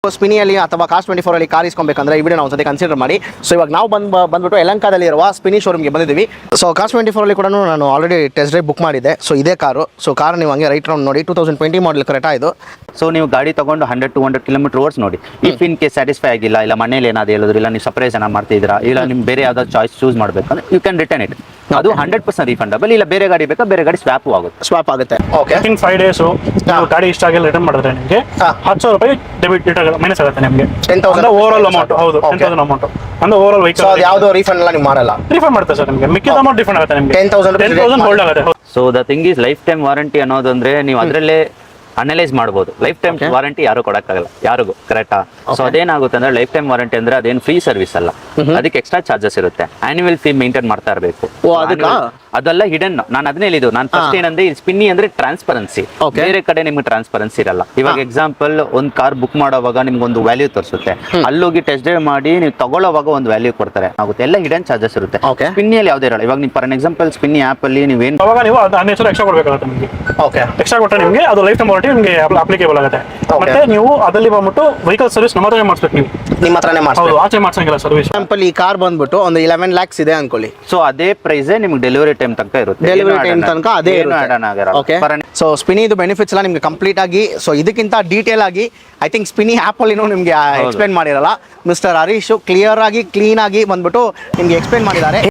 ಸ್ಪಿನಿಯಲ್ಲಿ ಅಥವಾ ಕಾಸ್ 24 ಅಲ್ಲಿ ಕಾರ್ ಇಸ್ಕೊಬೇಕಂದ್ರೆ ಈ ವಿಡಿಯೋ ನಾವು ಒಂದ್ಸತಿ ಕನ್ಸಿಡರ್ ಮಾಡಿ. ಸೊ ಇವಾಗ ನಾವು ಬಂದ್ಬಿಟ್ಟು ಯಲಹಂಕದಲ್ಲಿ ಇರುವ ಸ್ಪಿನಿ ಶೋರೂಮ್ಗೆ ಬಂದಿದ್ದೀವಿ. ಸೊ ಕಾಸ್ 24 ಅಲ್ಲಿ ಕೂಡ ನಾನು ಆಲ್ರೆಡಿ ಟೆಸ್ಟ್ ಡ್ರೈವ್ ಬುಕ್ ಮಾಡಿದ್ದೆ. ಸೊ ಇದೇ ಕಾರು. ಸೊ ಕಾರ್ ನೀವು ಹಂಗೆ ರೈಟ್ ರೌಂಡ್ ನೋಡಿ 2020 ಮಾಡಲ್ ಕರೆಕ್ಟಾ ಇದು. ಸೊ ನೀವು ಗಾಡಿ ತಗೊಂಡು 100-200 ಕಿಲೋಮೀಟರ್ ಓಡಿಸಿ ನೋಡಿ. ಇಫ್ ಇನ್ ಕೇಸ್ ಸ್ಯಾಟಿಸ್ಫೈ ಆಗಿಲ್ಲ, ಇಲ್ಲ ಮನೇಲಿ ಏನಾದ್ರು ಹೇಳಿದ್ರು, ಇಲ್ಲ ನೀವು ಸರ್ಪ್ರೈಸ್ ಏನಾದ್ರು ಮಾಡ್ತಿದ್ದೀರಾ, ಇಲ್ಲ ನಿಮ್ಗೆ ಬೇರೆ ಯಾವ್ದಾದ್ರು ಚಾಯ್ಸ್ ಚೂಸ್ ಮಾಡಬೇಕಂದ್ರೆ ಯು ಕ್ಯಾನ್ ರಿಟರ್ನ್ ಇಟ್. ಅದು 100% ರೀಫಂಡಬಲ್. ಇಲ್ಲ ಬೇರೆ ಗಾಡಿ ಬೇಕಾ, ಬೇರೆ ಗಾಡಿ ಸ್ವಾಪ್ ಆಗುತ್ತೆ. ಸ್ವಾಪ್ ಆಗುತ್ತೆ. ಓಕೆ. ಇನ್ 5 ಡೇಸ್ ಗಾಡಿ ಇಷ್ಟ ಆಗಿಲ್ಲ ರಿಟರ್ನ್ ಮಾಡಿದ್ರೆ ನಿಮಗೆ 10,000 ರೂಪಾಯಿ ಡೆಬಿಟ್ ಮೈನಸ್ ಆಗುತ್ತೆ ನಿಮಗೆ. 10,000 ಓವರ್ ಅಮೌಂಟ್. ಹೌದು, 10,000 ಅಮೌಂಟ್ ಅಂದ್ರೆ ಓವರ್ ವೆಹಿಕಲ್. ಸೊ ಅದು ಯಾವ್ದು ರೀಫಂಡ್ ಎಲ್ಲ ನೀವು ಮಾಡಲ್ಲ. ರೀಫಂಡ್ ಮಾಡ್ತಾರೆ ಸರ್ ನಿಮಗೆ. ಮಿಕ್ಕಿದ ಅಮೌಂಟ್ ರಿಫಂಡ್ ಆಗುತ್ತೆ ನಿಮಗೆ. 10,000 ಹೋಲ್ಡ್ ಆಗುತ್ತೆ. So the thing is life time warranty ಅನ್ನೋದಂದ್ರೆ ನೀವು ಅದರಲ್ಲೇ ಅನಲೈಸ್ ಮಾಡಬಹುದು. ಲೈಫ್ ಟೈಮ್ ವಾರಂಟಿ ಯಾರು ಕೊಡಕ್ಕಾಗಲ್ಲ ಯಾರಿಗೂ, ಕರೆಕ್ಟಾ? ಸೊ ಅದೇನಾಗುತ್ತೆ ಅಂದ್ರೆ ಲೈಫ್ ಟೈಮ್ ವಾರಂಟಿ ಅಂದ್ರೆ ಅದೇನು ಫ್ರೀ ಸರ್ವಿಸ್ ಅಲ್ಲ, ಅದಕ್ಕೆ ಎಕ್ಸ್ಟ್ರಾ ಚಾರ್ಜಸ್ ಇರುತ್ತೆ. ಆನ್ಯುವಲ್ ಫೀ ಮೇಂಟೈನ್ ಮಾಡ್ತಾ ಇರಬೇಕು. ಅದೆಲ್ಲ ಹಿಡನ್. ನಾನು ಅದನ್ನೇ ಹೇಳಿದ್ದು. ನಾನು ಫಸ್ಟ್ ಏನಂದ್ರೆ ಸ್ಪಿನ್ನಿ ಅಂದ್ರೆ ಟ್ರಾನ್ಸ್ಪರೆನ್ಸಿ. ಬೇರೆ ಕಡೆ ನಿಮ್ಗೆ ಟ್ರಾನ್ಸ್ಪರೆನ್ಸಿ ಇರಲ್ಲ. ಇವಾಗ ಎಕ್ಸಾಂಪಲ್ ಒಂದು ಕಾರ್ ಬುಕ್ ಮಾಡೋವಾಗ ನಿಮ್ಗೆ ಒಂದು ವ್ಯಾಲ್ಯೂ ತೋರಿಸುತ್ತೆ, ಅಲ್ಲೋಗಿ ಟೆಸ್ಟ್ ಡ್ರೈವ್ ಮಾಡಿ ನೀವು ತಗೊಳ್ಳೋವಾಗ ಒಂದು ವ್ಯಾಲ್ಯೂ ಕೊಡ್ತಾರೆ ಆಗುತ್ತೆ. ಎಲ್ಲ ಹಿಡನ್ ಚಾರ್ಜಸ್ ಇರುತ್ತೆ. ಸ್ಪಿನ್ನಿಯಲ್ಲಿ ಯಾವುದೇ ಇರಲ್ಲ. ಇವಾಗ ನೀವು ಫಾರ್ ಎಕ್ಸಾಂಪಲ್ ಸ್ಪಿನ್ನಿ ಆಪ್ ಅಲ್ಲಿ ನೀವೇನು ಅವಾಗ ನೀವು ಅದು ಎಕ್ಸ್ಟ್ರಾ ಕೊಡಬೇಕಾಗುತ್ತೆ ನಿಮಗೆ. ಓಕೆ. ಎಕ್ಸ್ಟ್ರಾ ಕೊಟ್ಟರೆ ನಿಮಗೆ ಅದು ಲೈಫ್ ಟೈಮ್ ವಾರಂಟಿ ನಿಮಗೆ ಅಪ್ಲಿಕೇಬಲ್ ಆಗುತ್ತೆ. ಮತ್ತೆ ನೀವು ಅದರಲ್ಲಿ ಬಂದ್ಬಿಟ್ಟು ವೆಹಿಕಲ್ ಸರ್ವಿಸ್ ನಮ್ಮ ಹತ್ರನೇ ಮಾಡಿಸ್ಬೇಕು. ನೀವು ನಿಮ್ಮ ಹತ್ರನೇ ಹೌದು, ಮಾಡಿಸ್ಬೇಕು. ಆಚೆ ಮಾಡ್ಸಂಗಿಲ್ಲ ಸರ್ವಿಸ್. ಎಕ್ಸಾಂಪಲ್ ಈ ಕಾರ್ ಬಂದ್ಬಿಟ್ಟು ಒಂದು 11 lakhs ಇದೆ ಅನ್ಕೊಳ್ಳಿ. ಸೊ ಅದೇ ಪ್ರೈಸ್ ನಿಮ್ಗೆ ಡೆಲಿವರಿ ಟೈಮ್ ತನಕ ಇರುತ್ತೆ. ಡೆಲಿವರಿ ಟೈಮ್ ತನಕ ಅದೇ ಇರುತ್ತೆ. ಸೊ ಸ್ಪಿನಿ ಇದು ಬೆನಿಫಿಟ್ಸ್ ಎಲ್ಲ ನಿಮ್ಗೆ ಕಂಪ್ಲೀಟ್ ಆಗಿ, ಸೊ ಇದಕ್ಕಿಂತ ಡೀಟೇಲ್ ಆಗಿ ಐ ಥಿಂಕ್ ಸ್ಪಿನಿ ಆ್ಯಪ್ ಅಲ್ಲಿ ನಿಮ್ಗೆ ಎಕ್ಸ್ಪ್ಲೇನ್ ಮಾಡಿರಲ್ಲ. ಮಿಸ್ಟರ್ ಹರೀಶ್ ಕ್ಲಿಯರ್ ಆಗಿ ಕ್ಲೀನ್ ಆಗಿ ಬಂದ್ಬಿಟ್ಟು ನಿಮ್ಗೆ ಎಕ್ಸ್ಪ್ಲೇನ್ ಮಾಡಿದ್ದಾರೆ.